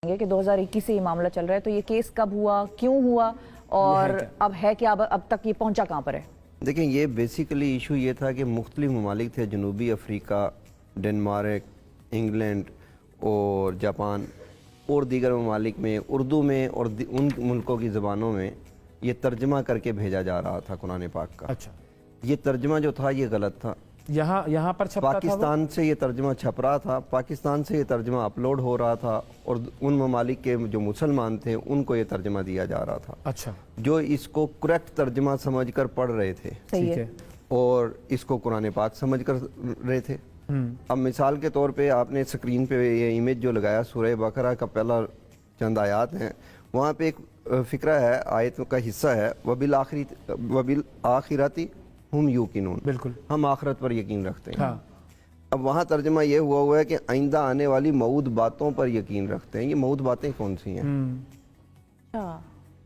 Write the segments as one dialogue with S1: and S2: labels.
S1: कि 2021 से ये मामला चल रहा है, तो ये केस कब हुआ, क्यों हुआ और अब है क्या, अब तक ये पहुंचा कहाँ पर है?
S2: देखें, ये बेसिकली इशू ये था कि मुख्तलिफ ममालिक थे, जनूबी अफ्रीका, डेनमार्क, इंग्लैंड और जापान और दीगर ममालिक में उर्दू में और उन मुल्कों की ज़बानों में ये तर्जमा करके भेजा जा रहा था कुरान पाक का।
S3: अच्छा,
S2: ये तर्जमा जो था ये गलत था।
S3: यहाँ पर छपता
S2: पाकिस्तान से ये तर्जमा छप रहा था, पाकिस्तान से ये तर्जमा अपलोड हो रहा था और उन ममालिक के जो मुसलमान थे उनको ये तर्जमा दिया जा रहा था।
S3: अच्छा,
S2: जो इसको करेक्ट तर्जमा समझकर पढ़ रहे थे
S1: सही है।
S2: और इसको कुरान पाक समझ कर रहे थे। अब मिसाल के तौर पे आपने स्क्रीन पे ये इमेज जो लगाया, सूरह बकरा का पहला चंद आयात हैं, वहाँ पे एक फिक्रा है, आयत का हिस्सा है, वबिल आखिराती हम यूकिनून,
S3: बिल्कुल,
S2: हम आखिरत पर यकीन रखते हैं।
S3: हाँ।
S2: अब वहाँ तर्जमा ये हुआ है कि आइंदा आने वाली मऊद बातों पर यकीन रखते हैं। ये मऊद बातें कौन सी हैं?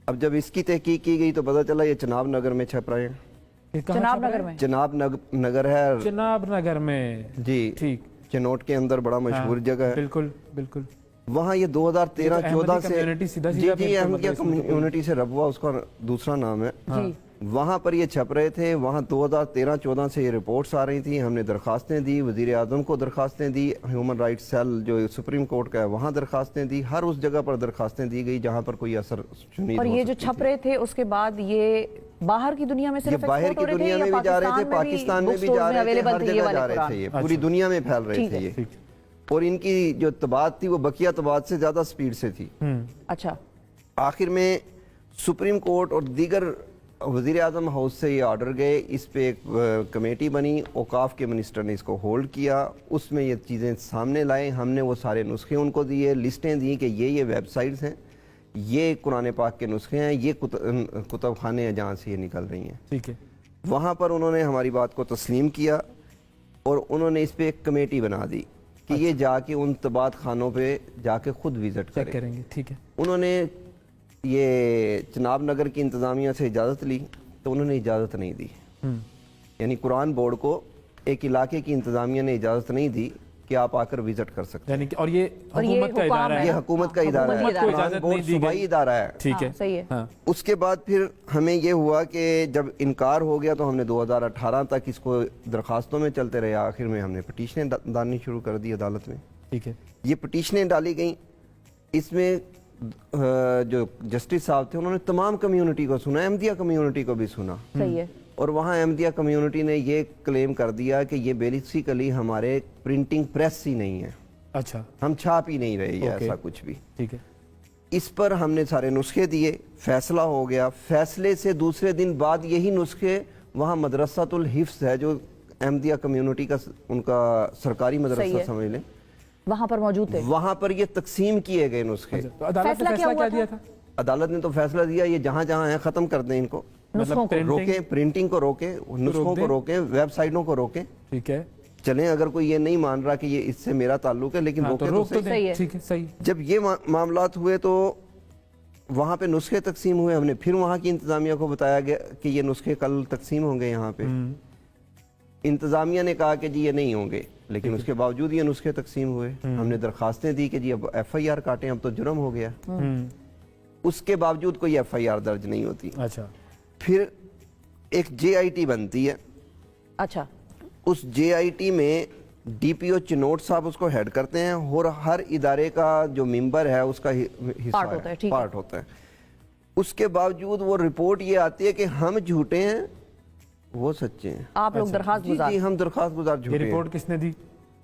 S2: अब जब इसकी तहकीक की गई तो पता चला ये चनाब नगर में छप रहे हैं।
S1: चनाब नगर में?
S2: चनाब नगर है,
S3: चनाब नगर में
S2: जी,
S3: ठीक,
S2: चिनोट के अंदर बड़ा मशहूर जगह है।
S3: बिल्कुल बिल्कुल।
S2: वहाँ ये 2013-14 से जी अहमदिया कम्युनिटी से रबुआ उसका दूसरा नाम है, वहाँ पर ये छप रहे थे। वहाँ 2013-14 से ये रिपोर्ट्स आ रही थी, हमने दरखास्तें दी, वज़ीर आज़म को दरखास्तें दी, ह्यूमन राइट्स सेल जो सुप्रीम कोर्ट का है वहाँ दरखास्तें दी, हर उस जगह पर दरखास्तें दी गई जहाँ पर कोई असर शुनीद
S1: और ये जो छप रहे थे उसके बाद ये बाहर की दुनिया में सिर्फ
S2: बाहर की दुनिया में भी जा रहे थे, पाकिस्तान में भी जा रहे थे, हर जगह जा रहे थे, ये पूरी दुनिया में फैल रहे थे ये। और इनकी जो तबाद थी वो बकिया तबाद से ज्यादा स्पीड से थी।
S1: अच्छा,
S2: आखिर में सुप्रीम कोर्ट और दीगर वज़ीर आज़म हाउस से ये ऑर्डर गए, इस पे एक कमेटी बनी, औकाफ के मिनिस्टर ने इसको होल्ड किया, उसमें ये चीज़ें सामने लाए, हमने वो सारे नुस्खे उनको दिए, लिस्टें दी कि ये वेबसाइट्स हैं, ये कुरान पाक के नुस्खे हैं, ये कुतुब खाने हैं जहाँ से ये निकल रही हैं।
S3: ठीक है, वहाँ
S2: पर उन्होंने हमारी बात को तस्लीम किया और उन्होंने इस पे एक कमेटी बना दी कि ये जाके उन तबाद खानों पे जाके खुद विजिट
S3: करेंगे। ठीक है,
S2: उन्होंने ये चनाब नगर की इंतज़ामिया से इजाज़त ली तो उन्होंने इजाज़त नहीं दी। यानी कुरान बोर्ड को एक इलाके की इंतज़ामिया ने इजाज़त नहीं दी कि आप आकर विजिट कर सकते हैं।
S3: यानी कि और ये हुकूमत का इदारा है,
S2: ये हुकूमत का इदारा है, कुरान बोर्ड सूबाई इदारा है।
S3: ठीक है,
S1: सही है।
S2: उसके बाद फिर हमें ये हुआ कि जब इनकार हो गया तो हमने 2018 तक इसको दरखास्तों में चलते रहे, आखिर में हमने पटिशनें डालनी शुरू कर दी अदालत में।
S3: ठीक है,
S2: ये पटिशनें डाली गई, इसमें जो जस्टिस साहब थे उन्होंने तमाम कम्युनिटी को सुना, अहमदिया कम्युनिटी को भी सुना।
S1: सही है।
S2: और वहाँ अहमदिया कम्युनिटी ने ये क्लेम कर दिया कि ये बेसिकली हमारे प्रिंटिंग प्रेस ही नहीं है।
S3: अच्छा,
S2: हम छाप ही नहीं रहे ऐसा कुछ भी।
S3: ठीक है,
S2: इस पर हमने सारे नुस्खे दिए, फैसला हो गया। फैसले से दूसरे दिन बाद यही नुस्खे वहाँ मदरसातुल हिफ्स है जो अहमदिया कम्युनिटी का उनका सरकारी मदरसा समझ लें, वहाँ पर मौजूद थे, वहाँ पर ये तकसीम किए गए नुस्खे।
S3: तो अदालत ने फैसला क्या दिया था?
S2: अदालत ने तो फैसला दिया ये जहाँ जहाँ है खत्म कर दें, इनको रोके, प्रिंटिंग को रोके, नुस्खों को रोके, वेबसाइटों को रोके।
S3: ठीक है,
S2: चलें, अगर कोई ये नहीं मान रहा कि ये इससे मेरा ताल्लुक है, लेकिन रोके तो सही।
S3: ठीक है, सही।
S2: जब ये मामलात हुए तो वहाँ पे नुस्खे तकसीम हुए, हमने फिर वहाँ की इंतजामिया को बताया गया कि ये नुस्खे कल तकसीम होंगे यहाँ पे। इंतजामिया ने कहा कि जी ये नहीं होंगे, लेकिन उसके बावजूद ये नुस्खे तकसीम हुए। हमने दरखास्तें दी कि जी अब FIR काटें, अब तो जुर्म हो गया। उसके बावजूद कोई FIR दर्ज नहीं होती।
S3: अच्छा, फिर
S2: एक JIT बनती है।
S1: अच्छा,
S2: उस JIT में DPO चिनोट साहब उसको हेड करते हैं और हर इदारे का जो मेंबर है उसका हिस्सा पार्ट होता है। उसके बावजूद वो रिपोर्ट ये आती है कि हम झूठे हैं, वो सच्चे हैं।
S1: आप लोग दरखास्त गुजार? जी,
S2: हम दरखास्त गुजार झूठे हैं।
S3: रिपोर्ट किसने दी?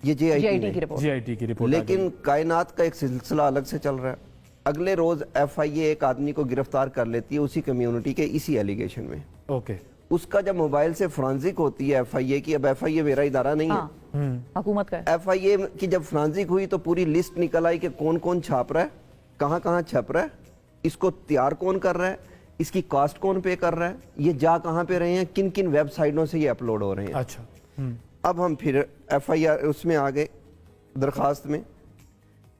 S2: ये JIT
S3: की रिपोर्ट।
S2: लेकिन कायनात का एक सिलसिला अलग से चल रहा है। अगले रोज FIA एक आदमी को गिरफ्तार कर लेती है उसी कम्युनिटी के इसी एलिगेशन में।
S3: ओके,
S2: उसका जब मोबाइल से फोरेंसिक होती है FIA की, अब FIA मेरा इदारा नहीं है,
S1: हुकूमत का है।
S2: FIA की जब फोरेंसिक हुई तो पूरी लिस्ट निकल आई कि कौन कौन छाप रहा है, कहाँ कहाँ छप रहा है, इसको तैयार कौन कर रहा है, इसकी कॉस्ट कौन पे कर रहा है, ये जा कहाँ पे रहे हैं, किन किन वेबसाइटों से ये अपलोड हो रहे हैं।
S3: अच्छा,
S2: अब हम फिर FIR उसमें आ गए दरखास्त में।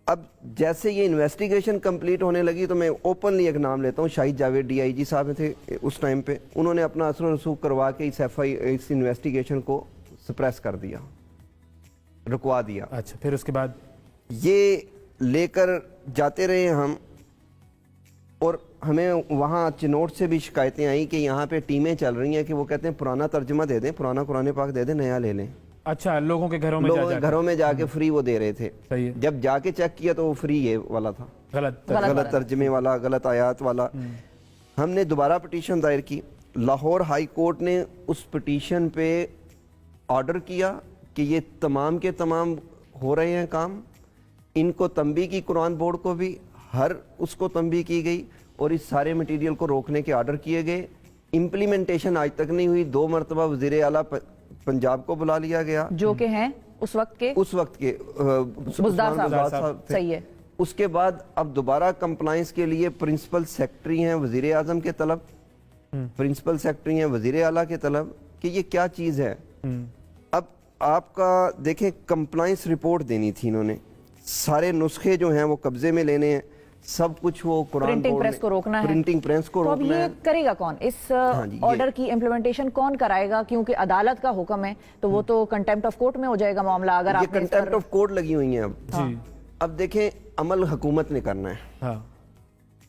S2: अब जैसे ये इन्वेस्टिगेशन कंप्लीट होने लगी तो मैं ओपनली एक नाम लेता हूँ, शाहिद जावेद DIG साहब थे उस टाइम पे, उन्होंने अपना असर रसूख करवा के इस इन्वेस्टिगेशन को सप्रेस कर दिया, रुकवा दिया।
S3: अच्छा, फिर उसके बाद
S2: ये लेकर जाते रहे हम, और हमें वहाँ चिनोट से भी शिकायतें आई कि यहाँ पे टीमें चल रही हैं कि वो कहते हैं पुराना तर्जुमा दे दें, पुराना कुरान पाक दे दें, नया ले लें।
S3: अच्छा, लोगों के घरों में
S2: लोगों
S3: जा
S2: के घरों में जाके फ्री वो दे रहे थे।
S3: सही है।
S2: जब जाके चेक किया तो वो फ्री ये वाला था, गलत तर्जमे वाला, गलत आयात वाला। हमने दोबारा पिटीशन दायर की। लाहौर हाई कोर्ट ने उस पिटीशन पे ऑर्डर किया कि ये तमाम के तमाम हो रहे हैं काम। इनको तंबी की, कुरान बोर्ड को भी हर उसको तंबी की गई और इस सारे मटेरियल को रोकने के ऑर्डर किए गए। इम्प्लीमेंटेशन आज तक नहीं हुई। 2 मरतबा वज़ीर आला पंजाब को बुला लिया गया,
S1: जो के हैं उस वक्त के
S2: बुज़दार साहब थे।
S1: सही है।
S2: उसके बाद अब दोबारा कंप्लाइंस के लिए प्रिंसिपल सेक्रेटरी हैं वज़ीर आज़म के तलब, प्रिंसिपल सेक्रेटरी हैं वज़ीर आला के तलब कि ये क्या चीज़ है। अब आपका देखें, कंप्लाइंस रिपोर्ट देनी थी इन्होंने, सारे नुस्खे जो हैं वो कब्जे में लेने हैं, सब कुछ वो कुरान
S1: प्रिंटिंग
S2: बोर्ड
S1: प्रेस
S2: में-
S1: को रोकना है,
S2: प्रिंटिंग प्रेस को
S1: तो अब
S2: रोकना
S1: ये
S2: है।
S1: करेगा कौन? इस
S2: जी, ये-
S1: ऑर्डर की इम्प्लीमेंटेशन कौन कराएगा? क्योंकि अदालत का हुक्म है, तो वो तो कंटेम्प्ट ऑफ कोर्ट में हो जाएगा मामला अगर
S2: ये
S1: आपने इस पर-
S2: कंटेम्प्ट ऑफ कोर्ट लगी हुई हैं अब।
S3: जी।
S2: अब देखें, अमल हुकूमत ने करना है।
S3: हाँ,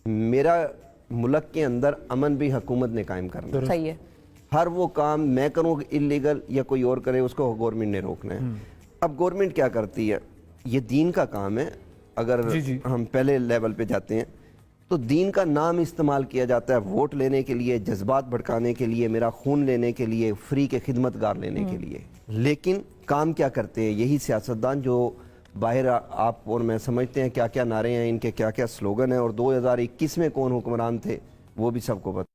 S2: मेरा मुल्क के अंदर अमन भी हुकूमत ने कायम करना है।
S1: सही है।
S2: हर वो काम मैं करूँ इलीगल या कोई और करे, उसको गवर्नमेंट ने रोकना है। अब गवर्नमेंट क्या करती है, ये दीन का काम है। अगर
S3: जी, जी।
S2: हम पहले लेवल पे जाते हैं तो दीन का नाम इस्तेमाल किया जाता है वोट लेने के लिए, जज्बात भड़काने के लिए, मेरा खून लेने के लिए, फ्री के खिदमतगार लेने के लिए। लेकिन काम क्या करते हैं यही सियासतदान जो बाहर आप और मैं समझते हैं क्या क्या नारे हैं इनके, क्या क्या स्लोगन है, और 2021 में कौन हुक्मरान थे वो भी सबको पता।